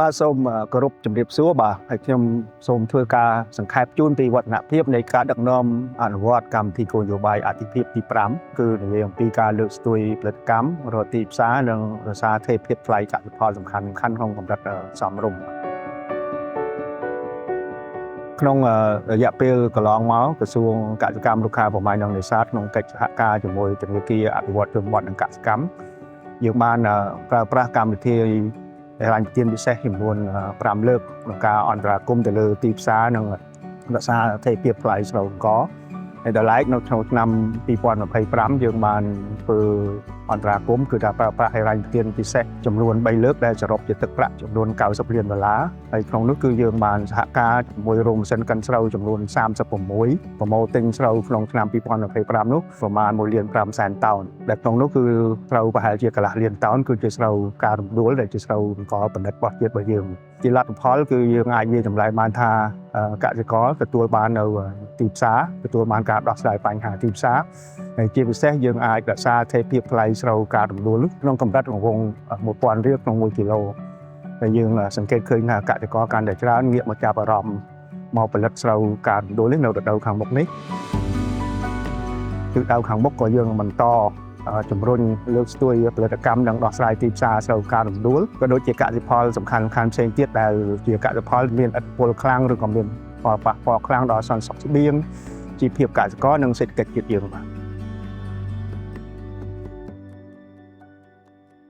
បាទសូមគោរពជំរាបសួរបាទហើយខ្ញុំសូមធ្វើការសង្ខេបជូនពីវឌ្ឍនភាពនៃការដឹកនាំអនុវត្តកម្មវិធីគោលនយោបាយអាទិភាពទី5គឺនិយាយអំពីការលើកស្ទួយផលិតកម្មរកទីផ្សារនិងរក្សាថេរភាពថ្លៃកសិផលសំខាន់ៗក្នុងកម្រិតសមរម្យក្នុងរយៈពេលកន្លងមកក្រសួងកសិកម្មរុក្ខាប្រមាញ់និងនេសាទក្នុងកិច្ចសហការជាមួយធនាគារអភិវឌ្ឍជនបទនិងកសិកម្មយើងបានប្រើប្រាស់កម្មវិធីហិរញ្ញប្បទានពិសេសចំនួន5លើកក្នុងការអន្តរាគមន៍ទៅលើទីផ្សារនិងរក្សាថេរភាពថ្លៃស្រូវអង្ករហើយដល់ឡែកនៅក្នុងឆ្នាំ2025យើងបានធ្វើអន្តរាគមន៍គឺថាប្រើប្រាស់ហិរញ្ញប្បទានពិសេសចំនួន3លើកដែលសរុបជាទឹកប្រាក់ចំនួន$90 លានហើយក្នុងនោះគឺយើងបានសហការជាមួយរោងម៉ាស៊ីនកិនស្រូវចំនួន36ប្រមូលទិញស្រូវក្នុងឆ្នាំ2025នោះប្រមាណ1.5 លានតោនដែលក្នុងនោះគឺស្រូវប្រហែលជាកន្លះលានតោនគឺជាស្រូវការរំដួលដែលជាស្រូវអង្ករបណ្ឌិតរបស់ជាតិរបស់យើងជាលទ្ធផលគឺយើងអាចនិយាយតម្លៃបានថាកសិករទទួលបាននៅទីផ្សារទទួលបានការដោះស្រាយបញ្ហាទីផ្សារហើយជាពិសេសយើងអាចរក្សាថេរភាពថ្លៃស្រូវការរំដួលក្នុងកម្រិតរង្វង់ 1000 រៀលក្នុង1គីឡូហើយយើងសង្កេតឃើញថាកសិករកាន់តែច្រើនងាកមកចាប់អារម្មណ៍មកផលិតស្រូវការរំដួលនៅរដូវខាងមុខនេះគឺដៅខាងមុខក៏យើងបន្តជំរុញលើកស្ទួយផលិតកម្មនិងដោះស្រាយទីផ្សារស្រូវការរំដួលក៏ដូចជាកសិផលសំខាន់ៗផ្សេងទៀតដែលជាកសិផលមានឥទ្ធិពលខ្លាំងឬក៏មានផលប៉ះពាល់ខ្លាំងដល់សន្តិសុខស្បៀងជីវភាពកសិករនិងសេដ្ឋកិច្ចជាតិយើងបាទ